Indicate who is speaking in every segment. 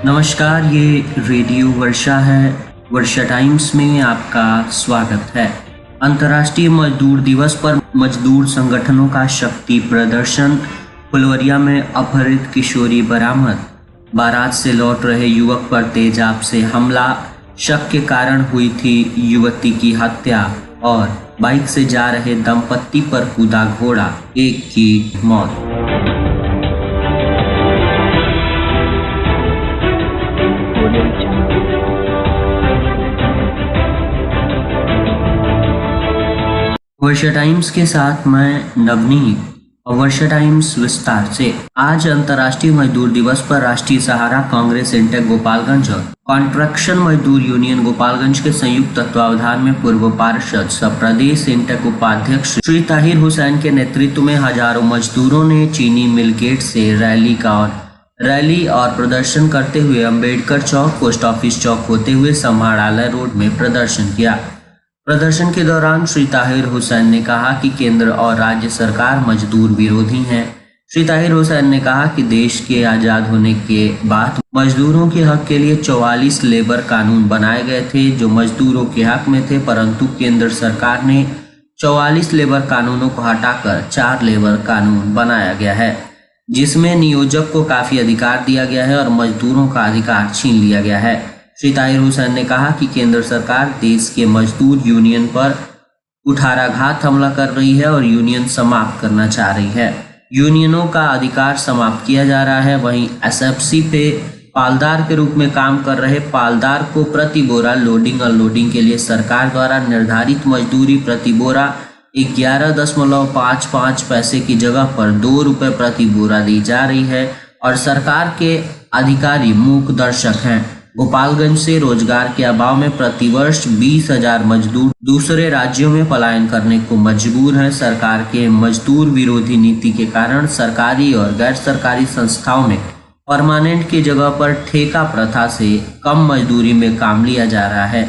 Speaker 1: नमस्कार, ये रेडियो वर्षा है। वर्षा टाइम्स में आपका स्वागत है। अंतर्राष्ट्रीय मजदूर दिवस पर मजदूर संगठनों का शक्ति प्रदर्शन। फुलवरिया में अपहृत किशोरी बरामद। बारात से लौट रहे युवक पर तेजाब से हमला। शक के कारण हुई थी युवती की हत्या। और बाइक से जा रहे दंपत्ति पर कूदा घोड़ा, एक की मौत। वर्षा टाइम्स के साथ मैं नवनीत। और वर्षा टाइम्स विस्तार से। आज अंतर्राष्ट्रीय मजदूर दिवस पर राष्ट्रीय सहारा कांग्रेस इंटेक गोपालगंज और कॉन्ट्रैक्शन मजदूर यूनियन गोपालगंज के संयुक्त तत्वावधान में पूर्व पार्षद सह प्रदेश इंटेक उपाध्यक्ष श्री ताहिर हुसैन के नेतृत्व में हजारों मजदूरों ने चीनी मिल गेट से रैली और प्रदर्शन करते हुए अंबेडकर चौक, पोस्ट ऑफिस चौक होते हुए समाहरणालय रोड में प्रदर्शन किया। प्रदर्शन के दौरान श्री ताहिर हुसैन ने कहा कि केंद्र और राज्य सरकार मजदूर विरोधी हैं। श्री ताहिर हुसैन ने कहा कि देश के आजाद होने के बाद मजदूरों के हक के लिए 44 लेबर कानून बनाए गए थे जो मजदूरों के हक में थे, परंतु केंद्र सरकार ने 44 लेबर कानूनों को हटाकर 4 लेबर कानून बनाया गया है, जिसमें नियोजक को काफी अधिकार दिया गया है और मजदूरों का अधिकार छीन लिया गया है। श्री ताहिर हुसैन ने कहा कि केंद्र सरकार देश के मजदूर यूनियन पर कुठाराघात हमला कर रही है और यूनियन समाप्त करना चाह रही है। यूनियनों का अधिकार समाप्त किया जा रहा है। वहीं एसएफसी पे पालदार के रूप में काम कर रहे पालदार को प्रति बोरा लोडिंग अनलोडिंग के लिए सरकार द्वारा निर्धारित मजदूरी प्रति बोरा 11.55 पैसे की जगह पर 2 रुपये प्रति बोरा दी जा रही है और सरकार के अधिकारी मूक दर्शक हैं। गोपालगंज से रोजगार के अभाव में प्रतिवर्ष 20,000 मजदूर दूसरे राज्यों में पलायन करने को मजबूर हैं। सरकार के मजदूर विरोधी नीति के कारण सरकारी और गैर सरकारी संस्थाओं में परमानेंट की जगह पर ठेका प्रथा से कम मजदूरी में काम लिया जा रहा है।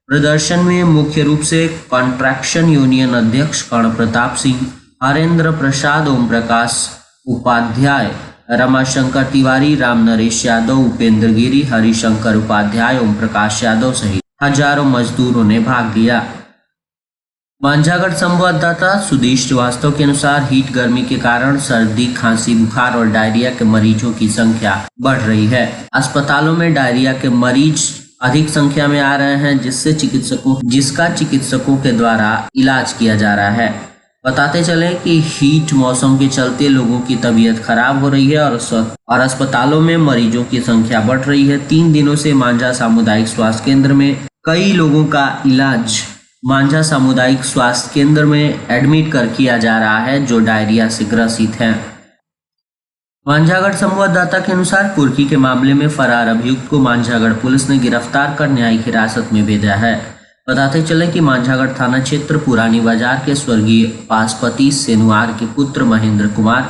Speaker 1: प्रदर्शन में मुख्य रूप से कॉन्ट्रैक्शन यूनियन अध्यक्ष कर्ण प्रताप सिंह, हरेंद्र प्रसाद, ओम प्रकाश उपाध्याय, रमाशंकर तिवारी, राम नरेश यादव, उपेंद्र गिरी, हरिशंकर उपाध्याय, ओम प्रकाश यादव सहित हजारों मजदूरों ने भाग लिया। मांझागढ़ संवाददाता सुदेश श्रीवास्तव के अनुसार हीट गर्मी के कारण सर्दी, खांसी, बुखार और डायरिया के मरीजों की संख्या बढ़ रही है। अस्पतालों में डायरिया के मरीज अधिक संख्या में आ रहे हैं, जिसका चिकित्सकों के द्वारा इलाज किया जा रहा है। बताते चले कि हीट मौसम के चलते लोगों की तबीयत खराब हो रही है और अस्पतालों में मरीजों की संख्या बढ़ रही है। 3 दिनों से मांझा सामुदायिक स्वास्थ्य केंद्र में कई लोगों का इलाज मांझा सामुदायिक स्वास्थ्य केंद्र में एडमिट कर किया जा रहा है, जो डायरिया से ग्रसित हैं। मांझागढ़ संवाददाता के अनुसार कुर्की के मामले में फरार अभियुक्त को मांझागढ़ पुलिस ने गिरफ्तार कर न्यायिक हिरासत में भेजा है। बताते चले कि मांझागढ़ थाना क्षेत्र पुरानी बाजार के स्वर्गीय पासपति सेनुआर के पुत्र महेंद्र कुमार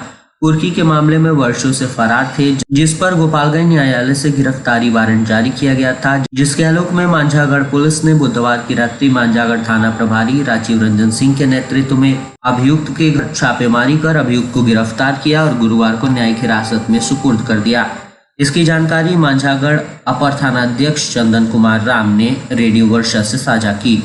Speaker 1: कुर्की के मामले में वर्षों से फरार थे, जिस पर गोपालगंज न्यायालय से गिरफ्तारी वारंट जारी किया गया था, जिसके आलोक में मांझागढ़ पुलिस ने बुधवार की रात्रि मांझागढ़ थाना प्रभारी राजीव रंजन सिंह के नेतृत्व में अभियुक्त के घर छापेमारी कर अभियुक्त को गिरफ्तार किया और गुरुवार को न्यायिक हिरासत में सुपुर्द कर दिया। इसकी जानकारी मांझागढ़ अपर थानाध्यक्ष चंदन कुमार राम ने रेडियो वर्षा से साझा की।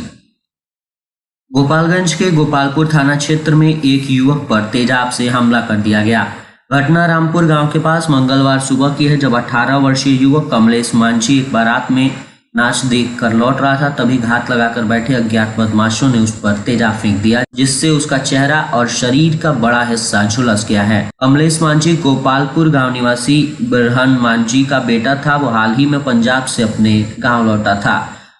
Speaker 1: गोपालगंज के गोपालपुर थाना क्षेत्र में एक युवक पर तेजाब से हमला कर दिया गया। घटना रामपुर गांव के पास मंगलवार सुबह की है, जब 18 वर्षीय युवक कमलेश मांझी एक बारात में नाच देख कर लौट रहा था। तभी घात लगाकर बैठे अज्ञात बदमाशों ने उस पर तेजाब फेंक दिया, जिससे उसका चेहरा और शरीर का बड़ा हिस्सा झुलस गया है। कमलेश मांझी गोपालपुर गांव निवासी बिरहन मांझी का बेटा था। वो हाल ही में पंजाब से अपने गांव लौटा था।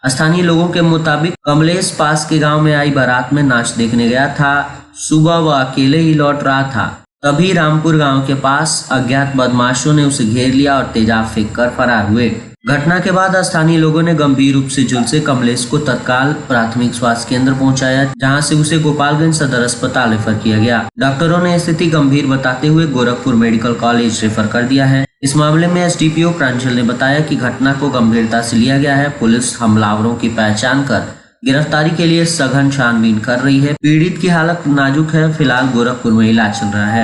Speaker 1: स्थानीय लोगों के मुताबिक कमलेश पास के गांव में आई बारात में नाच देखने गया था। सुबह वह अकेले ही लौट रहा था, तभी रामपुर गांव के पास अज्ञात बदमाशों ने उसे घेर लिया और तेजाब फेंक कर फरार हुए। घटना के बाद स्थानीय लोगों ने गंभीर रूप से झुलसे कमलेश को तत्काल प्राथमिक स्वास्थ्य केंद्र पहुंचाया, जहां से उसे गोपालगंज सदर अस्पताल रेफर किया गया। डॉक्टरों ने स्थिति गंभीर बताते हुए गोरखपुर मेडिकल कॉलेज रेफर कर दिया है। इस मामले में एसडीपीओ प्रांजल ने बताया कि घटना को गंभीरता से लिया गया है। पुलिस हमलावरों की पहचान कर गिरफ्तारी के लिए सघन छानबीन कर रही है। पीड़ित की हालत नाजुक है। फिलहाल गोरखपुर में इलाज चल रहा है।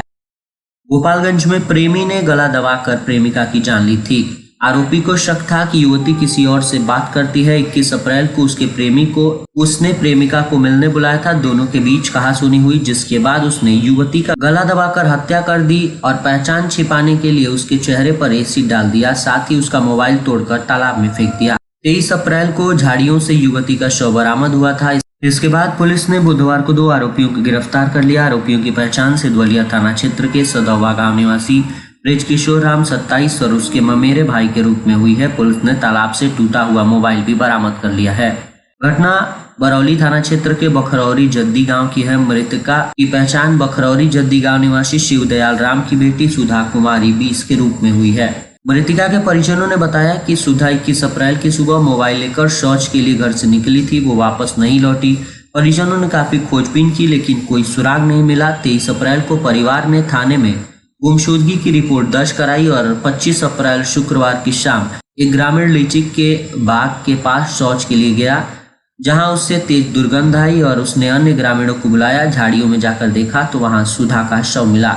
Speaker 1: गोपालगंज में प्रेमी ने गला दबाकर प्रेमिका की जान ली थी। आरोपी को शक था कि युवती किसी और से बात करती है। 21 अप्रैल को उसके प्रेमी को उसने प्रेमिका को मिलने बुलाया था। दोनों के बीच कहासुनी हुई, जिसके बाद उसने युवती का गला दबाकर हत्या कर दी और पहचान छिपाने के लिए उसके चेहरे पर एसिड डाल दिया। साथ ही उसका मोबाइल तोड़कर तालाब में फेंक दिया। 23 अप्रैल को झाड़ियों से युवती का शव बरामद हुआ था। इसके बाद पुलिस ने बुधवार को 2 आरोपियों को गिरफ्तार कर लिया। आरोपियों की पहचान सिद्धवलिया थाना क्षेत्र के सदौवा गांव निवासी ब्रिज किशोर राम 27 और उसके ममेरे भाई के रूप में हुई है। पुलिस ने तालाब से टूटा हुआ मोबाइल भी बरामद कर लिया है। घटना बरौली थाना क्षेत्र के बखरौरी जद्दी गांव की है। मृतका की पहचान बखरौरी जद्दी गांव निवासी शिवदयाल राम की बेटी सुधा कुमारी 20 के रूप में हुई है। मृतका के परिजनों ने बताया कि सुधा 21 अप्रैल की सुबह मोबाइल लेकर शौच के लिए घर से निकली थी। वो वापस नहीं लौटी। परिजनों ने काफी खोजबीन की लेकिन कोई सुराग नहीं मिला। 23 अप्रैल को परिवार ने थाने में गुमशुदगी की रिपोर्ट दर्ज कराई और 25 अप्रैल शुक्रवार की शाम एक ग्रामीण लीची के बाग के पास शौच के लिए गया, जहां उससे तेज दुर्गंध आई और उसने अन्य ग्रामीणों को बुलाया। झाड़ियों में जाकर देखा तो वहां सुधा का शव मिला।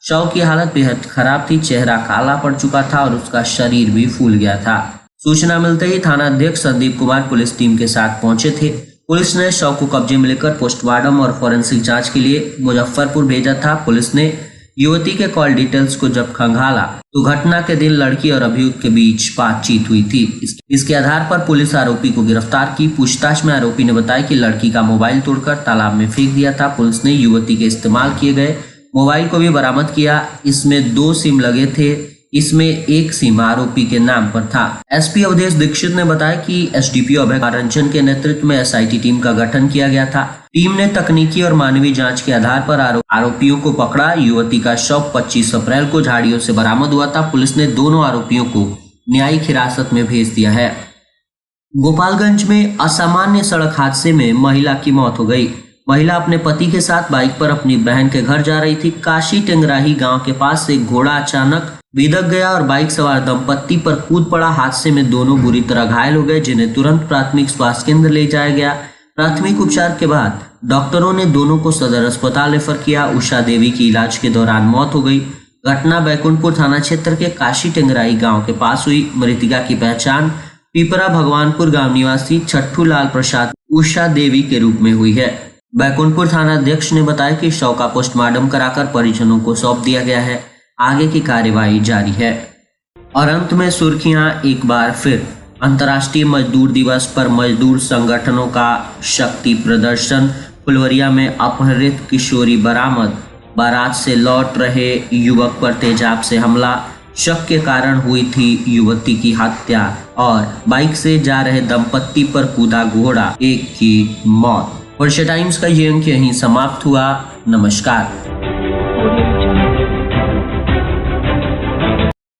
Speaker 1: शव की हालत बेहद खराब थी। चेहरा काला पड़ चुका था और उसका शरीर भी फूल गया था। सूचना मिलते ही थाना अध्यक्ष संदीप कुमार पुलिस टीम के साथ पहुंचे थे। पुलिस ने शव को कब्जे में लेकर पोस्टमार्टम और फॉरेंसिक जांच के लिए मुजफ्फरपुर भेजा था। पुलिस ने युवती के कॉल डिटेल्स को जब खंगाला तो घटना के दिन लड़की और अभियुक्त के बीच बातचीत हुई थी। इसके आधार पर पुलिस आरोपी को गिरफ्तार की। पूछताछ में आरोपी ने बताया कि लड़की का मोबाइल तोड़कर तालाब में फेंक दिया था। पुलिस ने युवती के इस्तेमाल किए गए मोबाइल को भी बरामद किया। इसमें 2 सिम लगे थे। इसमें एक सिम आरोपी के नाम पर था। एसपी अवधेश दीक्षित ने बताया कि एसडीपीओ अभय रंजन के नेतृत्व में एसआईटी टीम का गठन किया गया था। टीम ने तकनीकी और मानवीय जांच के आधार पर आरोपियों को पकड़ा। युवती का शव 25 अप्रैल को झाड़ियों से बरामद हुआ था। पुलिस ने दोनों आरोपियों को न्यायिक हिरासत में भेज दिया है। गोपालगंज में असामान्य सड़क हादसे में महिला की मौत हो गई। महिला अपने पति के साथ बाइक पर अपनी बहन के घर जा रही थी। काशी टेंगराही गांव के पास एक घोड़ा अचानक बिदक गया और बाइक सवार दंपत्ति पर कूद पड़ा। हादसे में दोनों बुरी तरह घायल हो गए, जिन्हें तुरंत प्राथमिक स्वास्थ्य केंद्र ले जाया गया। प्राथमिक उपचार के बाद डॉक्टरों ने दोनों को सदर अस्पताल रेफर किया। उषा देवी की इलाज के दौरान मौत हो गई। घटना बैकुंठपुर थाना क्षेत्र के काशी टेंगराही गांव के पास हुई। मृतका की पहचान पिपरा भगवानपुर गांव निवासी छट्टू लाल प्रसाद उषा देवी के रूप में हुई है। बैकुंठपुर थाना अध्यक्ष ने बताया कि शव का पोस्टमार्टम कराकर परिजनों को सौंप दिया गया है। आगे की कार्यवाही जारी है। और अंत में सुर्खियां एक बार फिर। अंतर्राष्ट्रीय मजदूर दिवस पर मजदूर संगठनों का शक्ति प्रदर्शन। फुलवरिया में अपहृत किशोरी बरामद। बारात से लौट रहे युवक पर तेजाब से हमला। शक के कारण हुई थी युवती की हत्या। और बाइक से जा रहे दंपत्ति पर कूदा घोड़ा, एक की मौत। वर्षा टाइम्स का ये अंक यहीं समाप्त हुआ। नमस्कार।